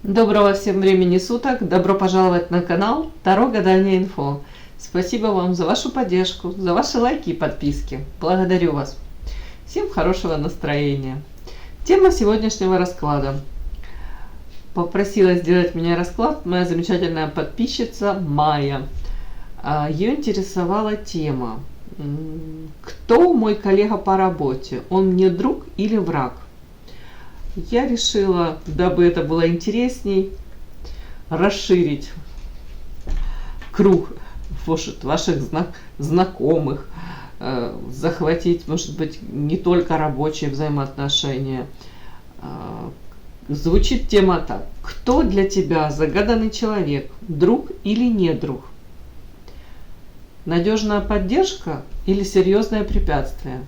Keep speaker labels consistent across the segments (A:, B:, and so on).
A: Доброго всем времени суток! Добро пожаловать на канал Таро Гадание Инфо. Спасибо вам за вашу поддержку, за ваши лайки и подписки. Благодарю вас. Всем хорошего настроения. Тема сегодняшнего расклада. Попросила сделать меня расклад моя замечательная подписчица Майя. Ее интересовала тема: кто мой коллега по работе? Он мне друг или враг? Я решила, дабы это было интересней, расширить круг ваших знакомых, захватить, может быть, не только рабочие взаимоотношения. Звучит тема так: кто для тебя загаданный человек, друг или не друг? Надежная поддержка или серьезное препятствие?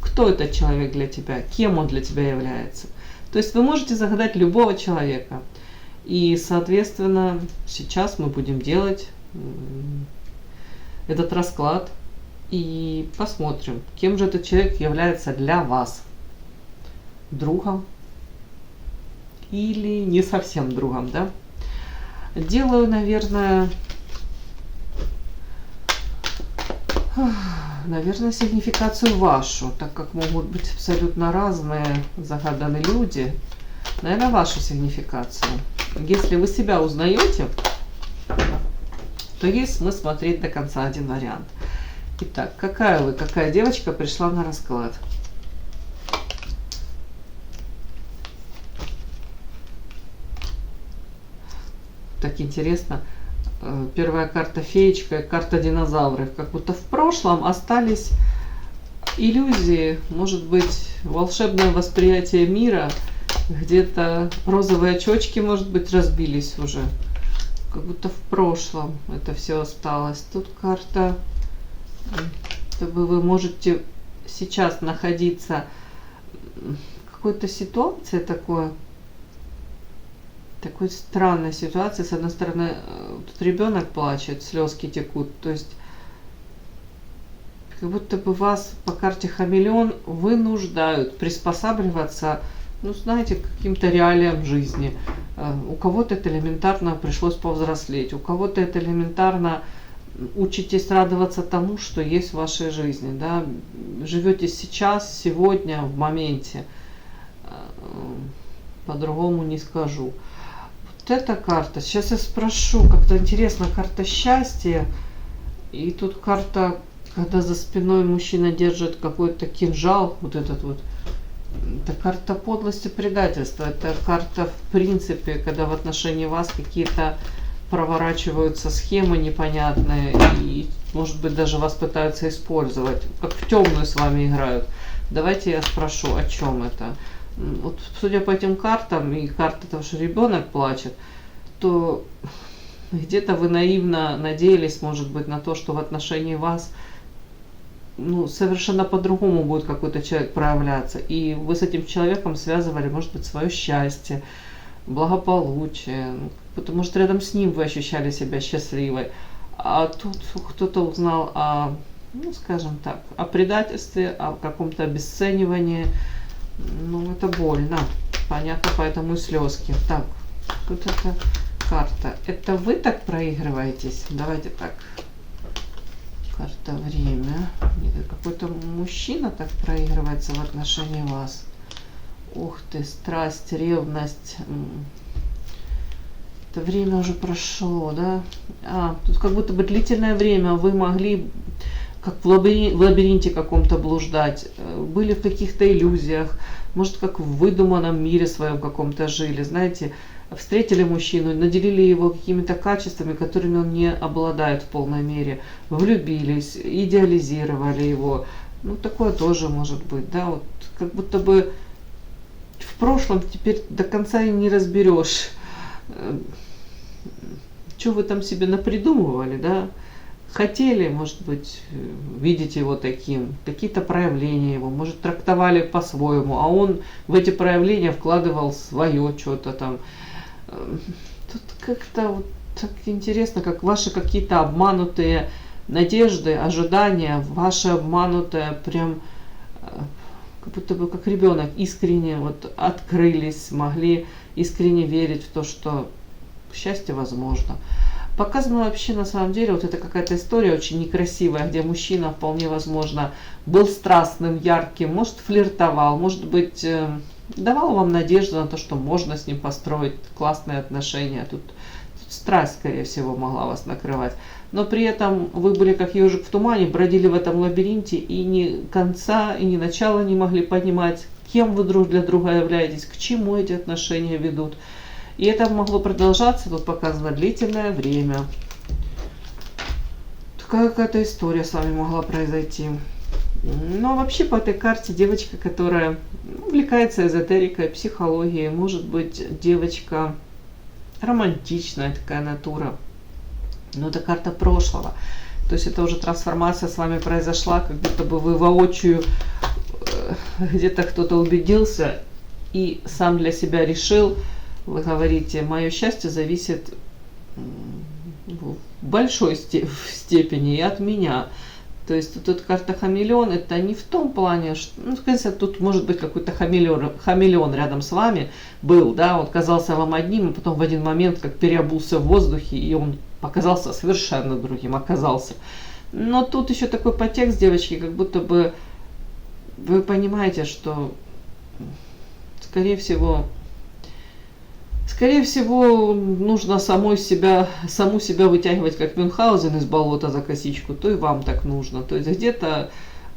A: Кто этот человек для тебя? Кем он для тебя является? То есть вы можете загадать любого человека. И, соответственно, сейчас мы будем делать этот расклад и посмотрим, кем же этот человек является для вас. Другом или не совсем другом, да? Делаю, наверное, сигнификацию вашу, так как могут быть абсолютно разные загаданные люди. Наверное, вашу сигнификацию. Если вы себя узнаете, то есть смысл смотреть до конца один вариант. Итак, какая девочка пришла на расклад? Так интересно. Первая карта феечка, карта динозавров. Как будто в прошлом остались иллюзии, может быть, волшебное восприятие мира. Где-то розовые очечки, может быть, разбились уже. Как будто в прошлом это все осталось. Тут карта, чтобы вы можете сейчас находиться в какой-то ситуации такой странной ситуации. С одной стороны, тут ребенок плачет, слезки текут. То есть, как будто бы вас по карте хамелеон вынуждают приспосабливаться, ну, знаете, к каким-то реалиям жизни. У кого-то это элементарно пришлось повзрослеть, у кого-то это элементарно учитесь радоваться тому, что есть в вашей жизни, да, живете сейчас, сегодня, в моменте. По-другому не скажу. Эта карта, сейчас я спрошу, как-то интересно, карта счастья, и тут карта, когда за спиной мужчина держит какой-то кинжал, вот этот вот, это карта подлости, предательства, это карта, в принципе, когда в отношении вас какие-то проворачиваются схемы непонятные, и, может быть, даже вас пытаются использовать, как в темную с вами играют. Давайте я спрошу, о чем это. Вот, судя по этим картам, и карта того, что ребенок плачет, то где-то вы наивно надеялись, может быть, на то, что в отношении вас, ну, совершенно по-другому будет какой-то человек проявляться. И вы с этим человеком связывали, может быть, свое счастье, благополучие. Потому что рядом с ним вы ощущали себя счастливой. А тут кто-то узнал о, ну, скажем так, о предательстве, о каком-то обесценивании. Ну, это больно. Понятно, поэтому и слезки. Так, вот эта карта. Это вы так проигрываетесь? Давайте так. Карта время. Нет, какой-то мужчина так проигрывается в отношении вас. Ух ты, страсть, ревность. Это время уже прошло, да? Тут как будто бы длительное время вы могли, как в лабиринте каком-то блуждать, были в каких-то иллюзиях, может, как в выдуманном мире своем каком-то жили, знаете, встретили мужчину, наделили его какими-то качествами, которыми он не обладает в полной мере, влюбились, идеализировали его, ну, такое тоже может быть, да, вот, как будто бы в прошлом теперь до конца и не разберешь, что вы там себе напридумывали, да. Хотели, может быть, видеть его таким, какие-то проявления его, может, трактовали по-своему, а он в эти проявления вкладывал свое что-то там. Тут как-то вот так интересно, как ваши какие-то обманутые надежды, ожидания, ваше обманутое прям как будто бы как ребенок искренне вот открылись, могли искренне верить в то, что счастье возможно. Показано вообще на самом деле, вот это какая-то история очень некрасивая, где мужчина вполне возможно был страстным, ярким, может флиртовал, может быть давал вам надежду на то, что можно с ним построить классные отношения. Тут страсть, скорее всего, могла вас накрывать. Но при этом вы были как ежик в тумане, бродили в этом лабиринте и ни конца, и ни начала не могли понимать, кем вы друг для друга являетесь, к чему эти отношения ведут. И это могло продолжаться, тут показано, длительное время. Такая какая-то история с вами могла произойти. Но вообще по этой карте девочка, которая увлекается эзотерикой, психологией, может быть девочка романтичная такая натура. Но это карта прошлого. То есть это уже трансформация с вами произошла, как будто бы вы воочию где-то кто-то убедился и сам для себя решил. Вы говорите, мое счастье зависит в большой степени и от меня. То есть тут карта хамелеон, это не в том плане, что, ну, в конце тут может быть какой-то хамелеон рядом с вами был, да, он казался вам одним, а потом в один момент как переобулся в воздухе, и он показался совершенно другим, оказался. Но тут еще такой подтекст, девочки, как будто бы вы понимаете, что, скорее всего, нужно саму себя вытягивать, как Мюнхгаузен из болота за косичку, то и вам так нужно. То есть где-то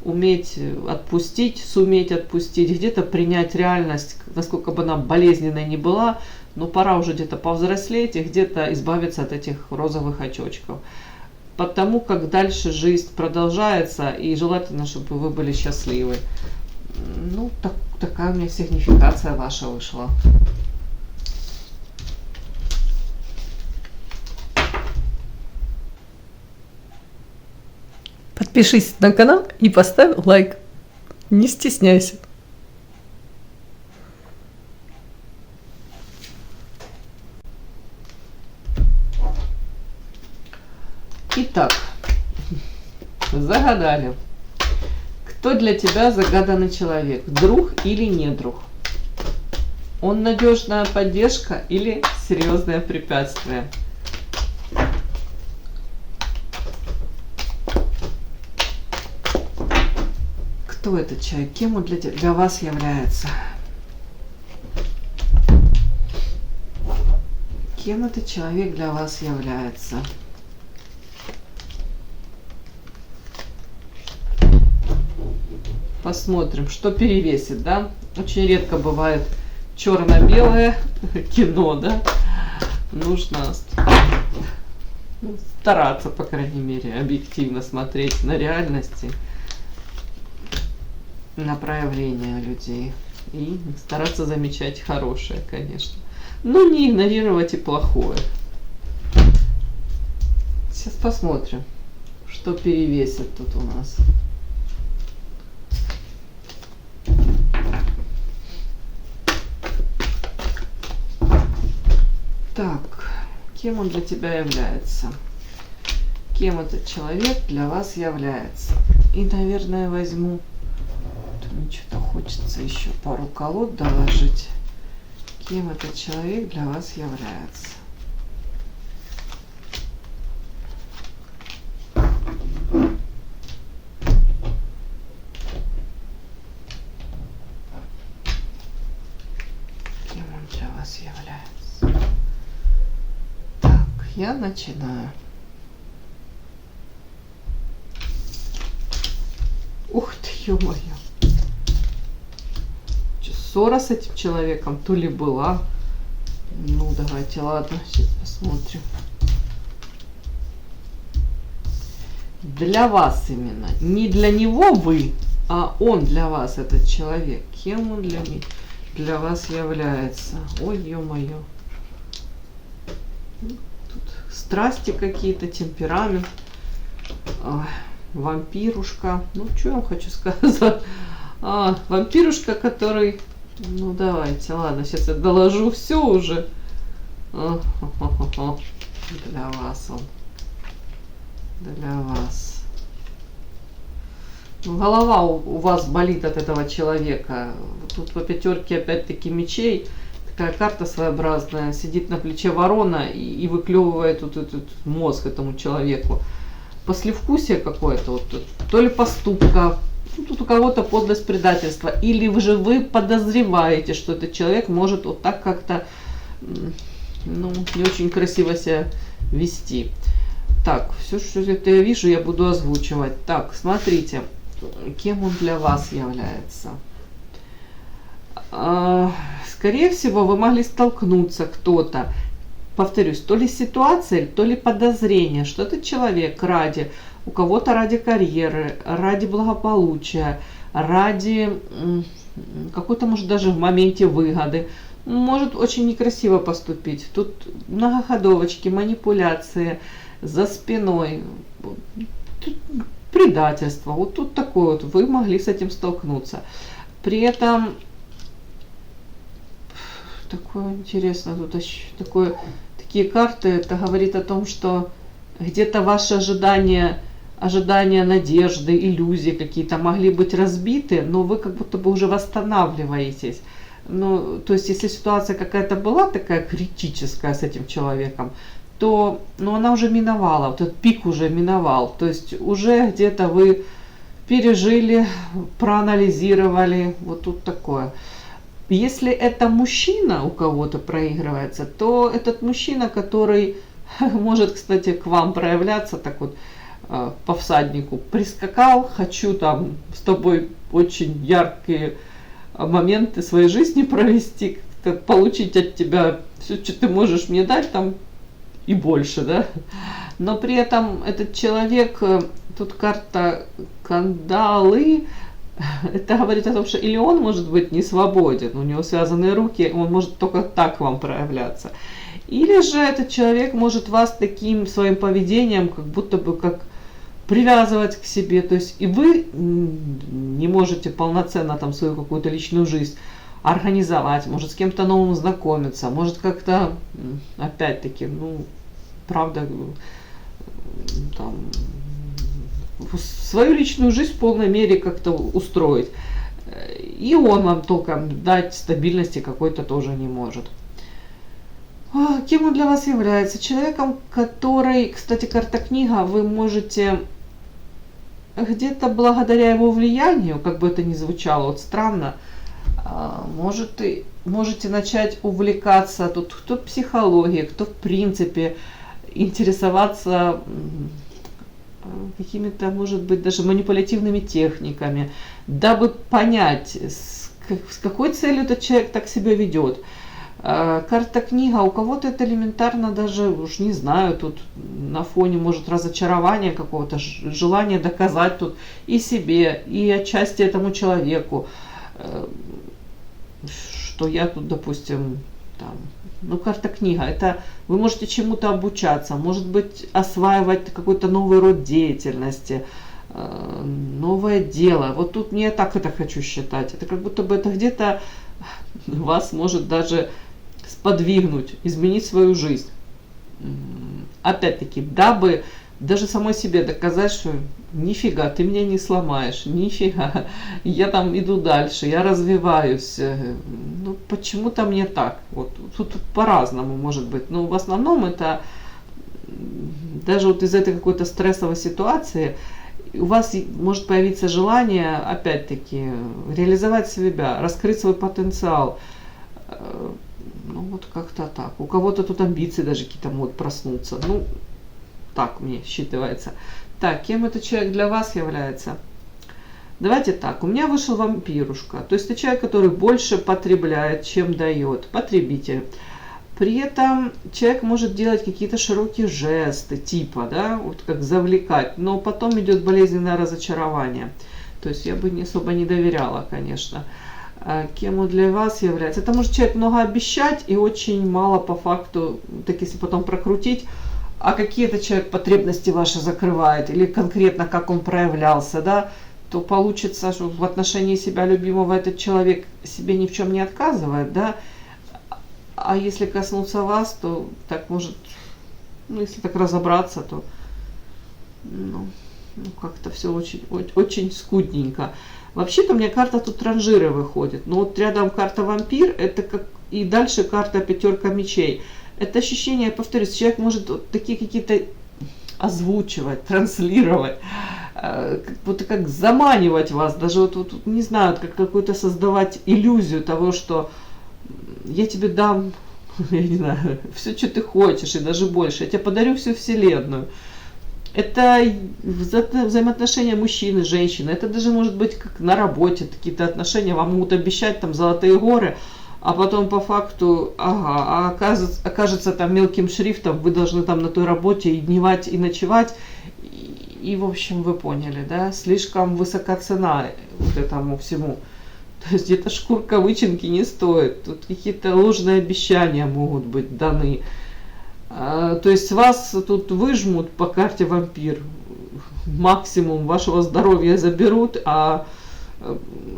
A: уметь отпустить, суметь отпустить, где-то принять реальность, насколько бы она болезненной ни была, но пора уже где-то повзрослеть и где-то избавиться от этих розовых очочков. Потому как дальше жизнь продолжается, и желательно, чтобы вы были счастливы. Ну, такая у меня сигнификация ваша вышла.
B: Подпишись на канал и поставь лайк. Не стесняйся.
A: Итак, загадали. Кто для тебя загаданный человек? Друг или не друг? Он надежная поддержка или серьезное препятствие? Кто этот человек? Кем он для вас является? Кем этот человек для вас является? Посмотрим, что перевесит, да? Очень редко бывает черно-белое кино, да? Нужно стараться, по крайней мере, объективно смотреть на реальности, на проявления людей. И стараться замечать хорошее, конечно. Но не игнорировать и плохое. Сейчас посмотрим, что перевесит тут у нас. Так, кем он для тебя является? Кем этот человек для вас является? И, наверное, возьму... Мне что-то хочется еще пару колод доложить. Кем этот человек для вас является? Кем он для вас является? Так, я начинаю. Ух ты, ё-моё. Ссора с этим человеком то ли была. Ну, давайте, ладно, сейчас посмотрим. Для вас именно. Не для него вы, а он для вас, этот человек. Кем он для вас является? Ой, ё-моё. Тут страсти какие-то, темперамент. Ой, вампирушка. Ну, что я вам хочу сказать? Вампирушка, который... Ну, давайте, ладно, сейчас я доложу все уже. Для вас он. Для вас. Голова у вас болит от этого человека. Тут по пятерке опять-таки мечей. Такая карта своеобразная. Сидит на плече ворона и выклевывает вот этот мозг этому человеку. Послевкусие какое-то. Вот, то ли поступка. Ну, тут у кого-то подлость, предательство. Или вы подозреваете, что этот человек может вот так как-то не очень красиво себя вести. Так, все, что это я вижу, я буду озвучивать. Так, смотрите, кем он для вас является. Скорее всего, вы могли столкнуться кто-то, повторюсь, то ли ситуация, то ли подозрение, что этот человек у кого-то ради карьеры, ради благополучия, ради какой-то, может, даже в моменте выгоды, может очень некрасиво поступить. Тут многоходовочки, манипуляции за спиной, тут предательство. Вот тут такое вот, вы могли с этим столкнуться. При этом, такое интересно, тут такие карты, это говорит о том, что где-то ваши ожидания, надежды, иллюзии какие-то могли быть разбиты, но вы как будто бы уже восстанавливаетесь. Ну, то есть, если ситуация какая-то была такая критическая с этим человеком, то она уже миновала, вот этот пик уже миновал. То есть, уже где-то вы пережили, проанализировали, вот тут такое. Если это мужчина у кого-то проигрывается, то этот мужчина, который может, кстати, к вам проявляться так вот по всаднику, прискакал, хочу там с тобой очень яркие моменты своей жизни провести, получить от тебя все, что ты можешь мне дать там и больше, да. Но при этом этот человек, тут карта кандалы, это говорит о том, что или он может быть не свободен, у него связанные руки, он может только так вам проявляться. Или же этот человек может вас таким своим поведением как будто бы как привязывать к себе, то есть и вы не можете полноценно там свою какую-то личную жизнь организовать, может с кем-то новым знакомиться, может как-то, опять-таки, правда, там, свою личную жизнь в полной мере как-то устроить. И он вам толком дать стабильности какой-то тоже не может. Кем он для вас является? Человеком, который, кстати, карта книга, вы можете где-то благодаря его влиянию, как бы это ни звучало вот странно, можете начать увлекаться, тут кто психологией, кто в принципе интересоваться какими-то, может быть, даже манипулятивными техниками, дабы понять, с какой целью этот человек так себя ведет. Карта книга, у кого-то это элементарно даже, уж не знаю, тут на фоне, может, разочарования какого-то, желания доказать тут и себе, и отчасти этому человеку, что я тут, допустим, там, карта книга, это вы можете чему-то обучаться, может быть, осваивать какой-то новый род деятельности, новое дело. Вот тут не я так это хочу считать, это как будто бы это где-то вас может даже сподвигнуть, изменить свою жизнь. Опять-таки, дабы даже самой себе доказать, что нифига, ты меня не сломаешь, нифига, я там иду дальше, я развиваюсь. Почему-то мне так. Вот тут по-разному может быть. Но в основном это даже вот из этой какой-то стрессовой ситуации у вас может появиться желание, опять-таки, реализовать себя, раскрыть свой потенциал. Вот как-то так. У кого-то тут амбиции даже какие-то могут проснуться. Так мне считывается. Так, кем этот человек для вас является? Давайте так. У меня вышел вампирушка. То есть это человек, который больше потребляет, чем дает. Потребитель. При этом человек может делать какие-то широкие жесты, типа, да, вот как завлекать, но потом идет болезненное разочарование. То есть я бы особо не доверяла, конечно. Кем он для вас является? Это может человек много обещать и очень мало по факту, так если потом прокрутить, а какие-то человек потребности ваши закрывает, или конкретно как он проявлялся, да, то получится, что в отношении себя любимого этот человек себе ни в чем не отказывает, да, а если коснуться вас, то так может, если так разобраться, то, ну, как-то все очень скудненько. Вообще-то у меня карта тут транжиры выходит. Но вот рядом карта вампир, это как и дальше карта пятерка мечей. Это ощущение, повторюсь, человек может вот такие какие-то озвучивать, транслировать, будто как заманивать вас, даже вот не знаю, как какую-то создавать иллюзию того, что я тебе дам, я не знаю, все, что ты хочешь, и даже больше, я тебе подарю всю вселенную. Это взаимоотношения мужчины и женщины, это даже может быть как на работе, какие-то отношения, вам могут обещать там золотые горы, а потом по факту, окажется там мелким шрифтом, вы должны там на той работе и дневать, и ночевать, и в общем, вы поняли, да, слишком высока цена вот этому всему. То есть где-то шкурка вычинки не стоит, тут какие-то ложные обещания могут быть даны. То есть вас тут выжмут по карте вампир, максимум вашего здоровья заберут, а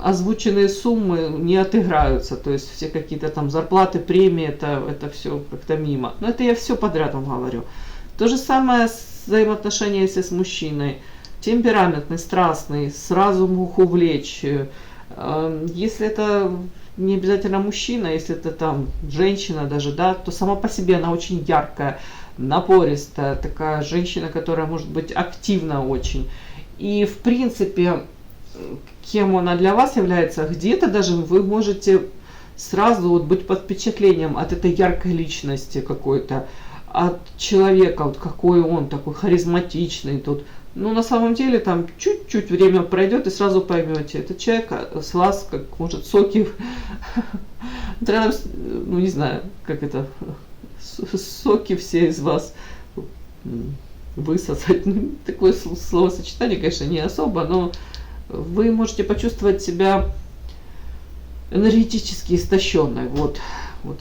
A: озвученные суммы не отыграются, то есть все какие-то там зарплаты, премии, это все как-то мимо. Но это я все подряд вам говорю. То же самое с взаимоотношения, если с мужчиной. Темпераментный, страстный, сразу мог увлечь. Если это не обязательно мужчина, если это там женщина даже, да, то сама по себе она очень яркая, напористая, такая женщина, которая может быть активна очень. И в принципе, кем она для вас является, где-то даже вы можете сразу вот быть под впечатлением от этой яркой личности какой-то, от человека, вот какой он такой харизматичный тут. Ну, на самом деле, там чуть-чуть время пройдет, и сразу поймете, этот человек с вас, как может, соки, ну, не знаю, как это, соки все из вас высосать. Ну, такое словосочетание, конечно, не особо, но вы можете почувствовать себя энергетически истощенной, вот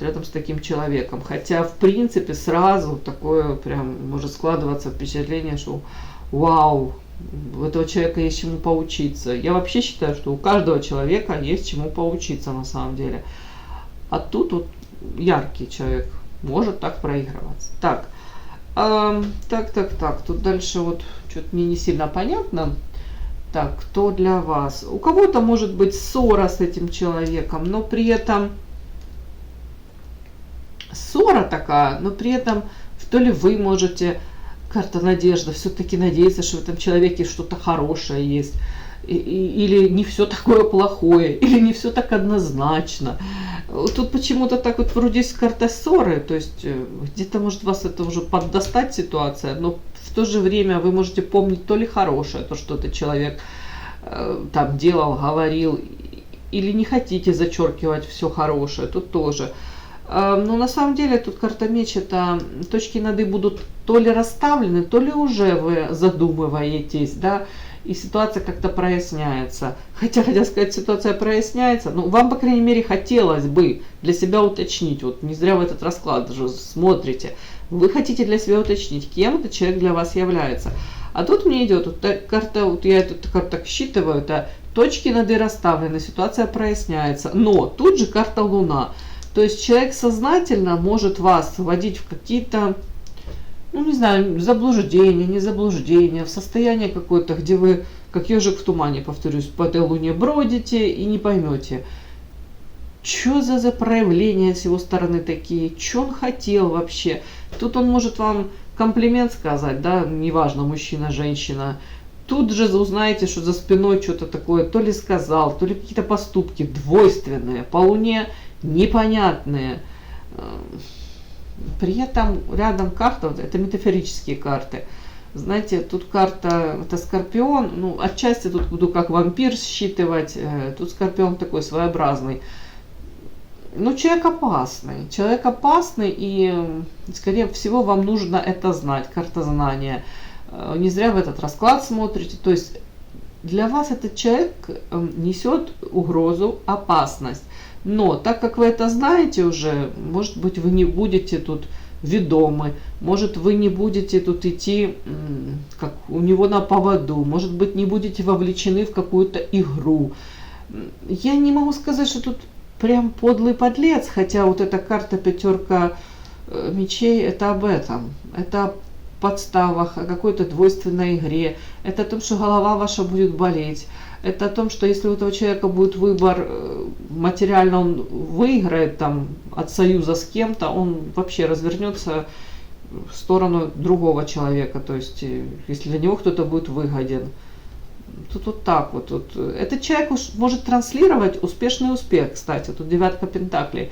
A: рядом с таким человеком. Хотя, в принципе, сразу такое прям может складываться впечатление, что вау, у этого человека есть чему поучиться. Я вообще считаю, что у каждого человека есть чему поучиться на самом деле. А тут вот яркий человек может так проигрываться. Так, тут дальше вот что-то мне не сильно понятно. Так, кто для вас? У кого-то может быть ссора с этим человеком, но при этом ссора такая, но при этом то ли вы можете, карта надежда, все-таки надеяться, что в этом человеке что-то хорошее есть, или не все такое плохое, или не все так однозначно. Тут почему-то так вот вроде есть карта ссоры, то есть где-то может вас это уже поддостать ситуация, но в то же время вы можете помнить то ли хорошее, то, что этот человек там делал, говорил, или не хотите зачеркивать все хорошее, тут тоже. Но на самом деле тут карта меч, это точки над «и» будут то ли расставлены, то ли уже вы задумываетесь, да, и ситуация как-то проясняется. Хотя сказать, ситуация проясняется, но вам, по крайней мере, хотелось бы для себя уточнить, вот не зря в этот расклад даже смотрите, вы хотите для себя уточнить, кем этот человек для вас является. А тут мне идет вот карта, вот я эту карту так считываю, это точки над «и» расставлены, ситуация проясняется, но тут же карта Луна. То есть человек сознательно может вас вводить в какие-то, ну не знаю, заблуждения, не заблуждения, в состояние какое-то, где вы, как ежик в тумане, повторюсь, по этой луне бродите и не поймете, что за проявления с его стороны такие, что он хотел вообще. Тут он может вам комплимент сказать, да, неважно, мужчина, женщина. Тут же узнаете, что за спиной что-то такое, то ли сказал, то ли какие-то поступки двойственные, по луне непонятные. При этом рядом карта, вот, это метафорические карты. Знаете, тут карта, это Скорпион, ну, отчасти тут буду как вампир считывать, тут Скорпион такой своеобразный. Ну, человек опасный, и, скорее всего, вам нужно это знать, карта знания. Не зря в этот расклад смотрите, то есть для вас этот человек несет угрозу, опасность. Но так как вы это знаете уже, может быть, вы не будете тут ведомы, может, вы не будете тут идти как у него на поводу, может быть, не будете вовлечены в какую-то игру. Я не могу сказать, что тут прям подлый подлец, хотя вот эта карта пятерка мечей, это об этом. Это подставах, о какой-то двойственной игре. Это о том, что голова ваша будет болеть. Это о том, что если у этого человека будет выбор материально, он выиграет там от союза с кем-то, он вообще развернется в сторону другого человека. То есть, если для него кто-то будет выгоден. Тут вот так вот. Этот человек может транслировать успешный успех, кстати. Тут девятка пентаклей.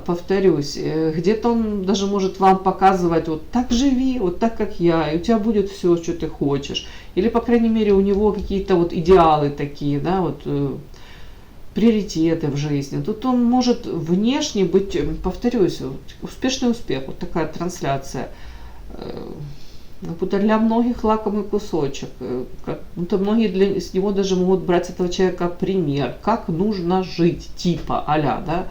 A: Повторюсь, где-то он даже может вам показывать, вот так живи, вот так как я, и у тебя будет все, что ты хочешь. Или, по крайней мере, у него какие-то вот идеалы такие, да, вот приоритеты в жизни. Тут он может внешне быть, повторюсь, вот, успешный успех, вот такая трансляция. Это для многих лакомый кусочек. Это многие с него даже могут брать этого человека пример, как нужно жить, типа а-ля, да.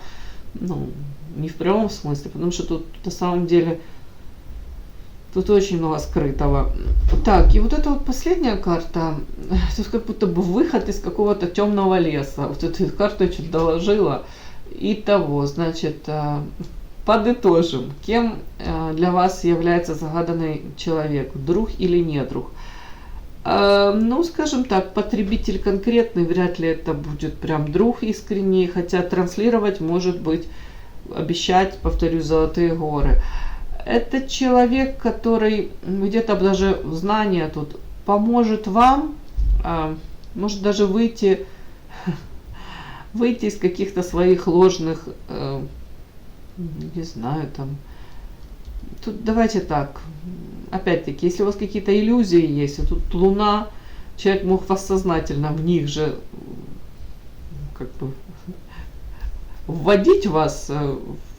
A: Ну, не в прямом смысле, потому что тут на самом деле тут очень много скрытого. Так, и вот эта вот последняя карта, тут как будто бы выход из какого-то темного леса. Вот эту карту я чуть доложила. Итого, значит, подытожим, кем для вас является загаданный человек, друг или не друг. Ну, скажем так, потребитель конкретный, вряд ли это будет прям друг искренний, хотя транслировать может быть, обещать, повторюсь, золотые горы. Это человек, который где-то даже знания тут поможет вам, может даже выйти из каких-то своих ложных, не знаю, там. Тут давайте так, опять-таки, если у вас какие-то иллюзии есть, и тут Луна, человек мог вас сознательно в них же как бы вводить вас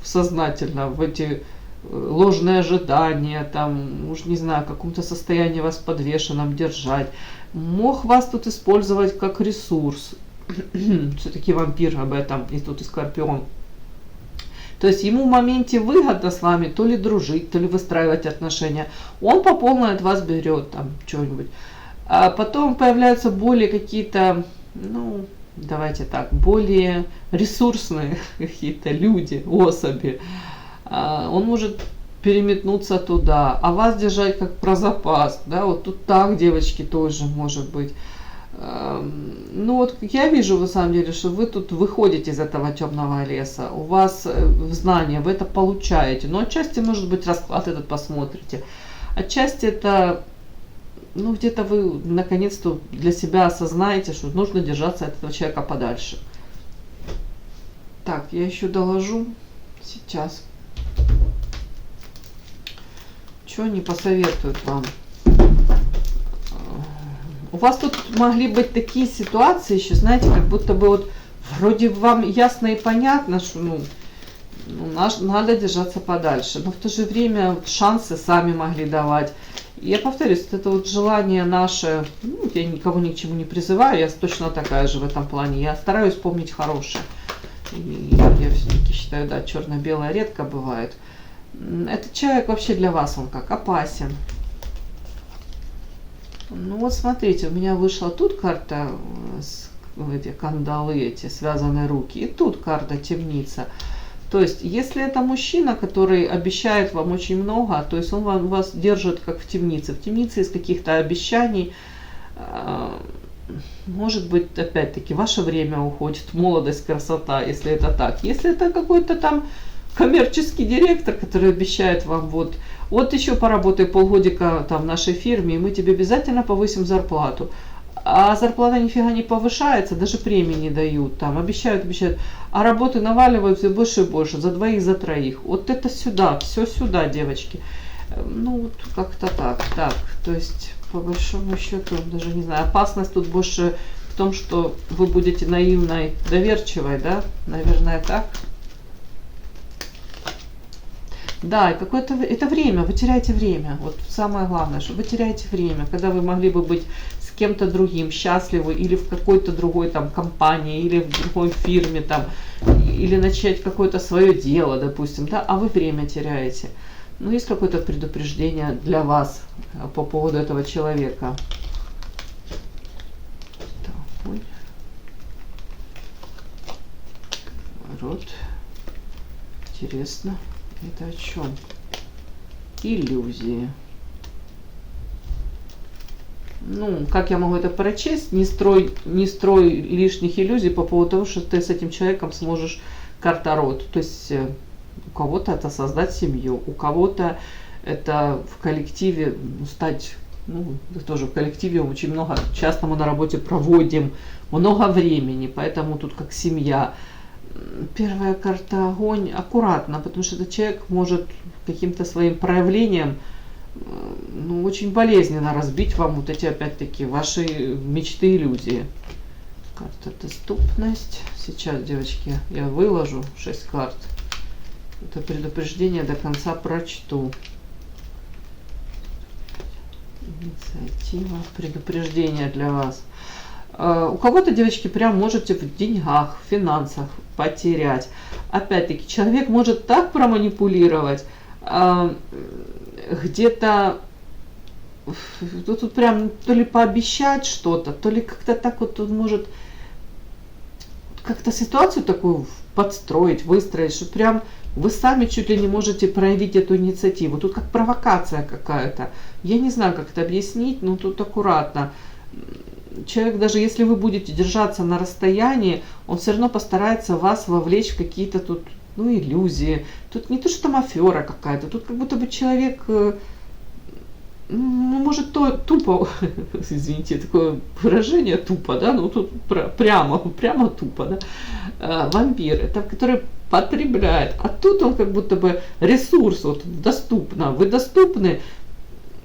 A: сознательно в эти ложные ожидания, там, уж не знаю, в каком-то состоянии вас подвешенном держать. Мог вас тут использовать как ресурс. Все-таки вампир об этом, и тут и Скорпион. То есть ему в моменте выгодно с вами то ли дружить, то ли выстраивать отношения. Он по полной от вас берет там что-нибудь. А потом появляются более какие-то, ну, давайте так, более ресурсные какие-то люди, особи. Он может переметнуться туда, а вас держать как про запас. Да? Вот тут так, девочки, тоже может быть. Ну вот я вижу на самом деле, что вы тут выходите из этого темного леса, у вас знания, вы это получаете, но отчасти может быть расклад этот посмотрите, отчасти это, ну где-то вы наконец-то для себя осознаете, что нужно держаться от этого человека подальше. Так, я еще доложу сейчас, что они посоветуют вам. У вас тут могли быть такие ситуации еще, знаете, как будто бы вот вроде вам ясно и понятно, что надо держаться подальше, но в то же время вот шансы сами могли давать. И я повторюсь, это вот желание наше, ну, я никого ни к чему не призываю, я точно такая же в этом плане, я стараюсь помнить хорошее. И я все-таки считаю, да, черно-белое редко бывает. Этот человек вообще для вас, он как опасен. Ну вот смотрите, у меня вышла тут карта, эти кандалы, эти связанные руки, и тут карта темница. То есть, если это мужчина, который обещает вам очень много, то есть он вас держит как в темнице из каких-то обещаний, может быть, опять-таки, ваше время уходит, молодость, красота, если это так. Если это какой-то там коммерческий директор, который обещает вам вот еще поработай полгодика там в нашей фирме, и мы тебе обязательно повысим зарплату. А зарплата нифига не повышается, даже премии не дают, там обещают, а работы наваливают все больше и больше, за двоих, за троих. Вот это сюда, все сюда, девочки. Ну, вот как-то так, то есть, по большому счету, даже не знаю, опасность тут больше в том, что вы будете наивной, доверчивой, да, наверное, так. Да, и какое-то это время, вы теряете время. Вот самое главное, что вы теряете время, когда вы могли бы быть с кем-то другим счастливы, или в какой-то другой там компании, или в другой фирме там, или начать какое-то свое дело, допустим, да, а вы время теряете. Ну, есть какое-то предупреждение для вас по поводу этого человека. Так, ой. Вот. Интересно. Это о чем? Иллюзии. Ну, как я могу это прочесть? Не строй лишних иллюзий по поводу того, что ты с этим человеком сможешь карта род. То есть у кого-то это создать семью, у кого-то это в коллективе стать, ну, тоже в коллективе очень много, часто мы на работе проводим много времени, поэтому тут как семья. Первая карта огонь, аккуратно, потому что этот человек может каким-то своим проявлением, ну, очень болезненно разбить вам вот эти, опять-таки, ваши мечты, иллюзии. Карта доступность. Сейчас, девочки, я выложу 6 карт. Это предупреждение, до конца прочту. Инициатива, предупреждение для вас. У кого-то, девочки, прям можете в деньгах, в финансах потерять. Опять-таки, человек может так проманипулировать, где-то тут прям то ли пообещать что-то, то ли как-то так вот он может как-то ситуацию такую подстроить, выстроить, что прям вы сами чуть ли не можете проявить эту инициативу. Тут как провокация какая-то. Я не знаю, как это объяснить, но тут аккуратно. Человек, даже если вы будете держаться на расстоянии, он все равно постарается вас вовлечь в какие-то тут, ну, иллюзии. Тут не то, что там афера какая-то, тут как будто бы человек, ну, может, то тупо, извините, такое выражение тупо, да, ну тут прямо тупо, да, вампир, это который потребляет, а тут он как будто бы ресурс, вот, доступно, вы доступны,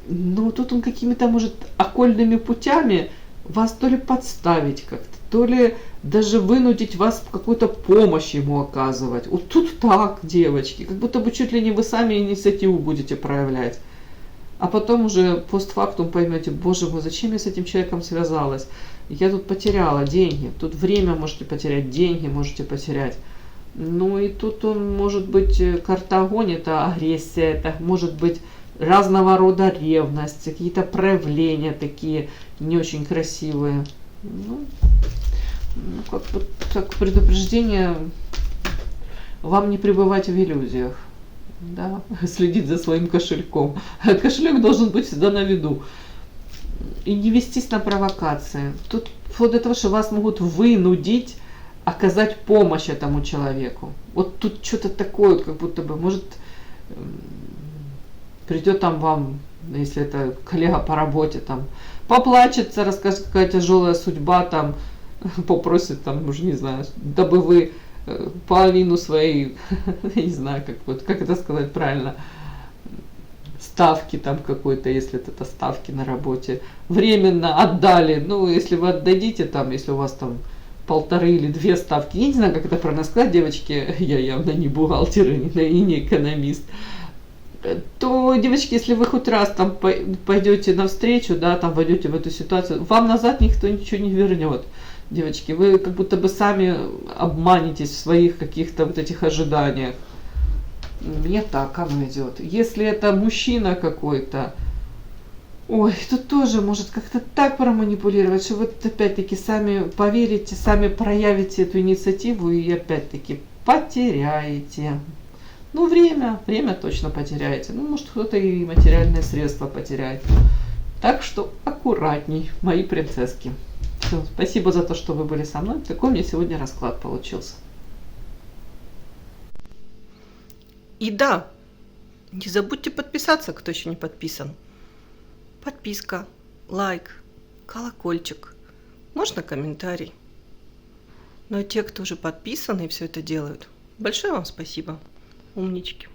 A: но тут он какими-то, может, окольными путями вас то ли подставить как-то, то ли даже вынудить вас в какую-то помощь ему оказывать. Вот тут так, девочки, как будто бы чуть ли не вы сами инициативу будете проявлять. А потом уже постфактум поймете, боже мой, зачем я с этим человеком связалась? Я тут потеряла деньги, тут время можете потерять, деньги можете потерять. Ну и тут он может быть, карта огонь, это агрессия, это может быть разного рода ревность, какие-то проявления такие не очень красивые. Ну как вот так предупреждение, вам не пребывать в иллюзиях. Да, следить за своим кошельком. Кошелек должен быть всегда на виду. И не вестись на провокации. Тут вплоть до того, что вас могут вынудить оказать помощь этому человеку. Вот тут что-то такое, как будто бы, может, придет там вам, если это коллега по работе, там, поплачется, расскажет, какая тяжелая судьба, там, попросит, там, уже не знаю, дабы вы половину своей, я не знаю, как это сказать правильно, ставки там какой-то, если это ставки на работе, временно отдали. Ну, если вы отдадите там, если у вас там 1,5 или 2 ставки, я не знаю, как это правильно сказать, девочки, я явно не бухгалтер и не экономист, то, девочки, если вы хоть раз там пойдете навстречу, да, там войдете в эту ситуацию, вам назад никто ничего не вернет. Девочки, вы как будто бы сами обманетесь в своих каких-то вот этих ожиданиях. Мне так оно идет. Если это мужчина какой-то, ой, тут тоже может как-то так проманипулировать, что вы опять-таки сами поверите, сами проявите эту инициативу и опять-таки потеряете. Ну, время точно потеряете. Ну, может, кто-то и материальные средства потеряет. Так что аккуратней, мои принцесски. Все, спасибо за то, что вы были со мной. Такой у меня сегодня расклад получился.
B: И да, не забудьте подписаться, кто еще не подписан. Подписка, лайк, колокольчик, можно комментарий. Но те, кто уже подписаны и все это делают, большое вам спасибо. Умнички.